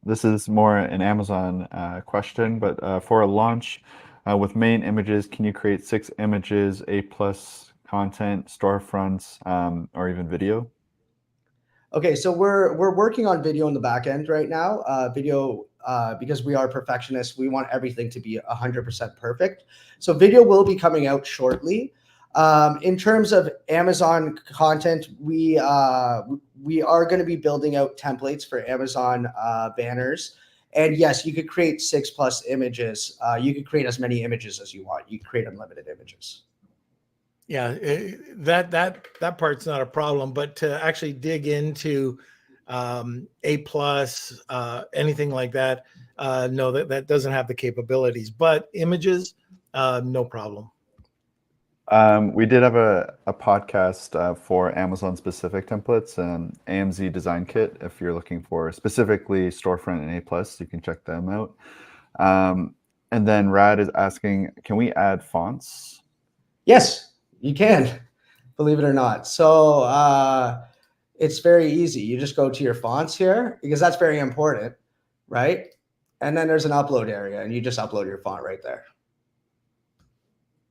this is more an Amazon question, but for a launch with main images, can you create 6 images, A+ content, storefronts, or even video? Okay, so we're working on video in the back end right now. Video, because we are perfectionists, we want everything to be 100% perfect. So video will be coming out shortly. In terms of Amazon content, we are going to be building out templates for Amazon banners. And yes, you could create 6+ images. You could create as many images as you want. You can create unlimited images. Yeah, that part's not a problem, but to actually dig into A+, anything like that, no, that doesn't have the capabilities. But images, no problem. We did have a podcast for Amazon specific templates and AMZ Design Kit. If you're looking for specifically storefront and A+, you can check them out. And then Rad is asking, can we add fonts? Yes, you can, believe it or not. So it's very easy. You just go to your fonts here because that's very important, right? And then there's an upload area and you just upload your font right there.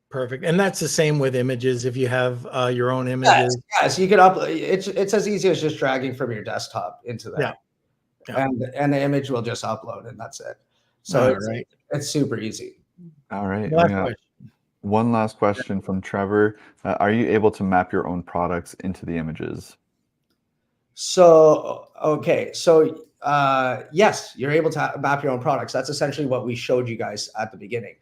Perfect. And that's the same with images. If you have your own images. Yes, you can upload. It's as easy as just dragging from your desktop into that. Yeah. And the image will just upload and that's it. So it's super easy. All right. Last question. One last question from Trevor. Are you able to map your own products into the images? So, okay. So, yes, you're able to map your own products. That's essentially what we showed you guys at the beginning.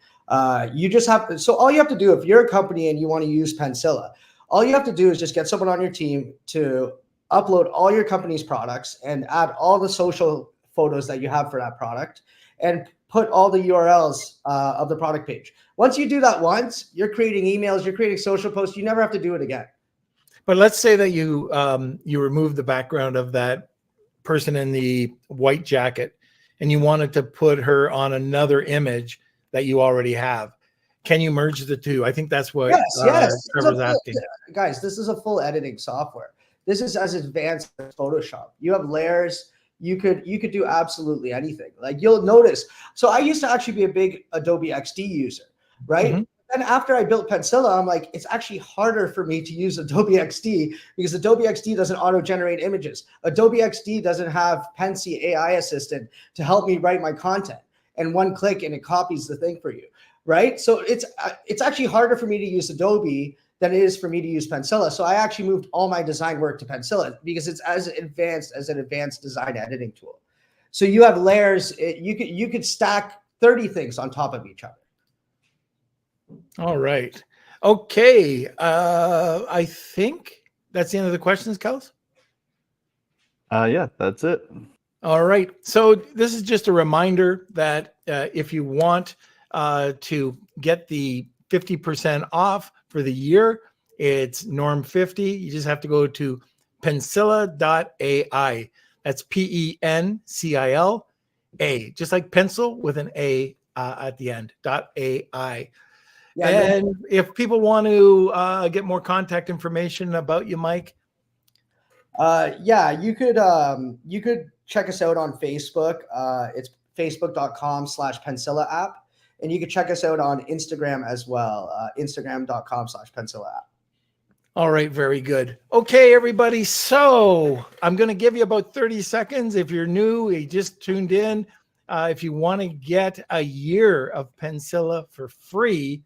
You just have, so all you have to do if you're a company and you want to use Penilla, all you have to do is just get someone on your team to upload all your company's products and add all the social photos that you have for that product and put all the URLs of the product page. Once you do that once, you're creating emails, you're creating social posts. You never have to do it again. But let's say that you remove the background of that person in the white jacket and you wanted to put her on another image that you already have. Can you merge the two? I think that's what Trevor's asking. Guys, this is a full editing software. This is as advanced as Photoshop. You have layers. You could do absolutely anything. Like you'll notice. So I used to actually be a big Adobe XD user, right? Mm-hmm. Then after I built Penilla, I'm like, it's actually harder for me to use Adobe XD because Adobe XD doesn't auto-generate images. Adobe XD doesn't have Penilla AI assistant to help me write my content. And one click and it copies the thing for you, right? So it's actually harder for me to use Adobe than it is for me to use Penilla. So I actually moved all my design work to Penilla because it's as advanced as an advanced design editing tool. So you have layers. You could stack 30 things on top of each other. All right. Okay. I think that's the end of the questions, Kels. Yeah, that's it. All right. So this is just a reminder that if you want to get the 50% off for the year, it's norm 50. You just have to go to Penilla.ai. That's PENCILA, just like pencil with an A at the end, .ai. Yeah, and if people want to get more contact information about you, Mike. You could check us out on Facebook. It's facebook.com/Penilla app. And you can check us out on Instagram as well. Instagram.com/Penilla app. All right. Very good. Okay, everybody. So I'm going to give you about 30 seconds. If you're new, you just tuned in. If you want to get a year of Penilla for free,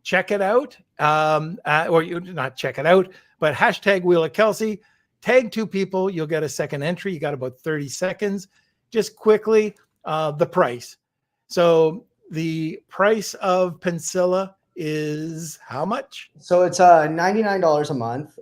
check it out. Or you not check it out, but hashtag Wheel of Kelsey. Tag 2 people, you'll get a second entry. You got about 30 seconds. Just quickly, the price. So the price of Penilla is how much? So it's $99 a month,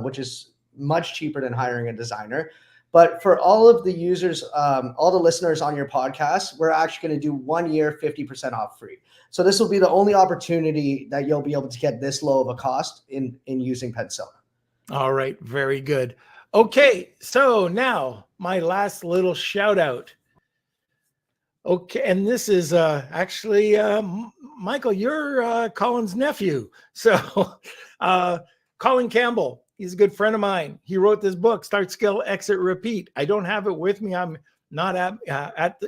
which is much cheaper than hiring a designer. But for all of the users, all the listeners on your podcast, we're actually going to do 1 year, 50% off free. So this will be the only opportunity that you'll be able to get this low of a cost in using Penilla. All right. Very good. Okay. So now my last little shout out. Okay. And this is actually, Michael, you're Colin's nephew. So Colin Campbell, he's a good friend of mine. He wrote this book, Start, Scale, Exit, Repeat. I don't have it with me. I'm not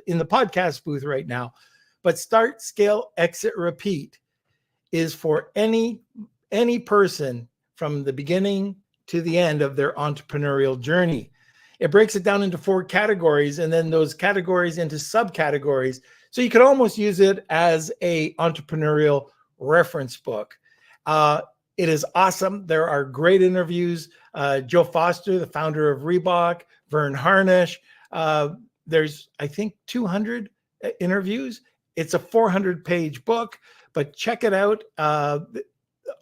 in the podcast booth right now. But Start, Scale, Exit, Repeat is for any person from the beginning to the end of their entrepreneurial journey. It breaks it down into 4 categories and then those categories into subcategories. So you could almost use it as a entrepreneurial reference book. It is awesome. There are great interviews. Joe Foster, the founder of Reebok, Vern Harnish. There's, I think, 200 interviews. It's a 400-page book, but check it out.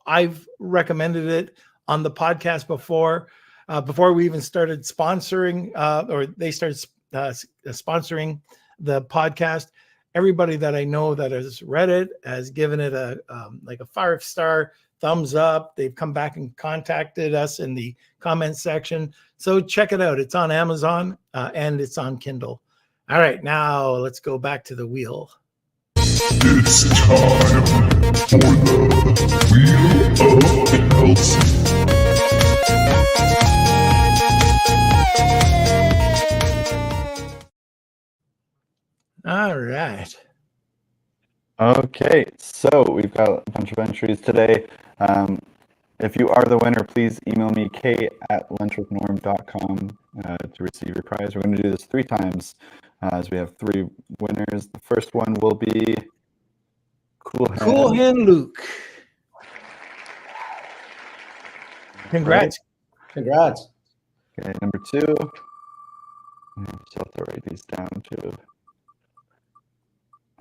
I've recommended it on the podcast before we even started sponsoring, or they started sponsoring the podcast. everybody that I know that has read it has given it a like a 5-star thumbs up. They've come back and contacted us in the comment section. So check it out. It's on Amazon and it's on Kindle. All right, now let's go back to the wheel. It's time for the Wheel of Kelsey. All right. Okay, so we've got a bunch of entries today. If you are the winner, please email me k@lunchwithnorm.com to receive your prize. We're going to do this 3 times as we have 3 winners. The first one will be Cool Hand Luke. Congrats. Congrats. Okay, number 2. I just have to write these down too.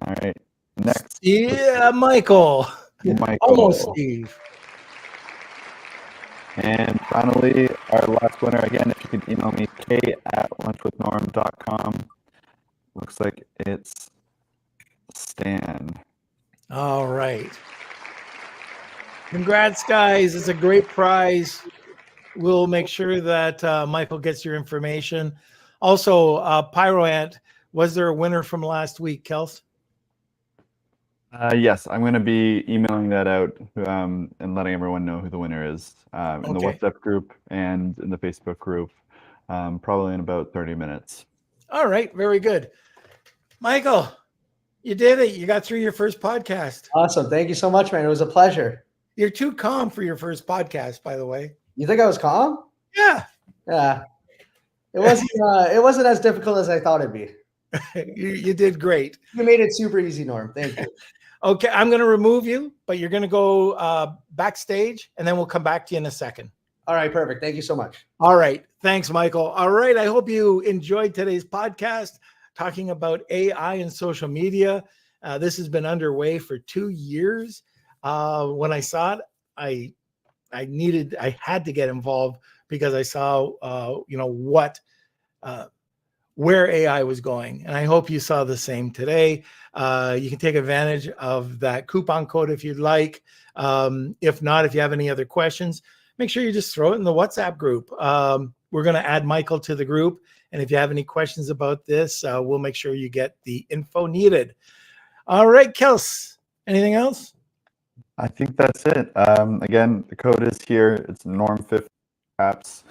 All right, next. Yeah, Michael. Almost Steve. And finally, our last winner, again, if you could email me, k@lunchwithnorm.com. Looks like it's Stan. All right. Congrats, guys. It's a great prize. We'll make sure that Michael gets your information. Also, Pyroant, was there a winner from last week, Kels? Yes, I'm going to be emailing that out and letting everyone know who the winner is in the WhatsApp group and in the Facebook group, probably in about 30 minutes. All right, very good. Michael, you did it. You got through your first podcast. Awesome. Thank you so much, man. It was a pleasure. You're too calm for your first podcast, by the way. You think I was calm? Yeah. Yeah. It wasn't as difficult as I thought it'd be. You did great. You made it super easy, Norm. Thank you. Okay, I'm going to remove you, but you're going to go backstage, and then we'll come back to you in a second. All right, perfect. Thank you so much. All right. Thanks, Michael. All right. I hope you enjoyed today's podcast talking about AI and social media. This has been underway for 2 years. When I saw it, I had to get involved because I saw, where AI was going. And I hope you saw the same today. You can take advantage of that coupon code if you'd like. If not, if you have any other questions, make sure you just throw it in the WhatsApp group. We're going to add Michael to the group. And if you have any questions about this, we'll make sure you get the info needed. All right, Kels, anything else? I think that's it. Again, the code is here. It's Norm50 apps.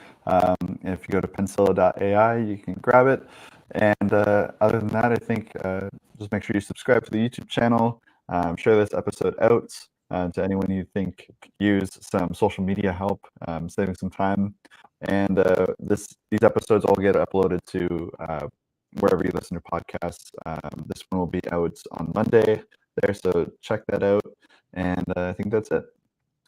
If you go to Penilla.ai, you can grab it. And other than that, I think just make sure you subscribe to the YouTube channel. Share this episode out to anyone you think could use some social media help, saving some time. And these episodes all get uploaded to wherever you listen to podcasts. This one will be out on Monday there, so check that out. And I think that's it.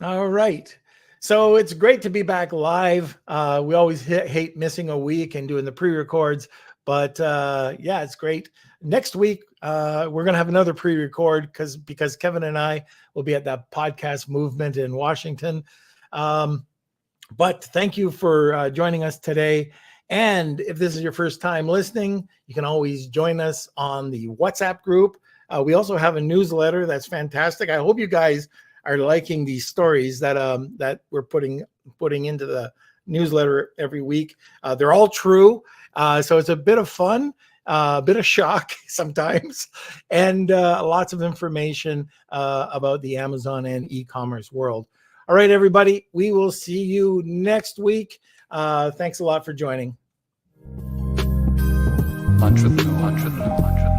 All right. So it's great to be back live. We always hate missing a week and doing the pre-records, but yeah, it's great. Next week, we're going to have another pre-record because Kevin and I will be at that podcast movement in Washington. But thank you for joining us today. And if this is your first time listening, you can always join us on the WhatsApp group. We also have a newsletter that's fantastic. I hope you guys are liking these stories that we're putting into the newsletter every week. They're all true. So it's a bit of fun, a bit of shock sometimes, and lots of information about the Amazon and e-commerce world. All right, everybody, we will see you next week. Thanks a lot for joining. Lunch with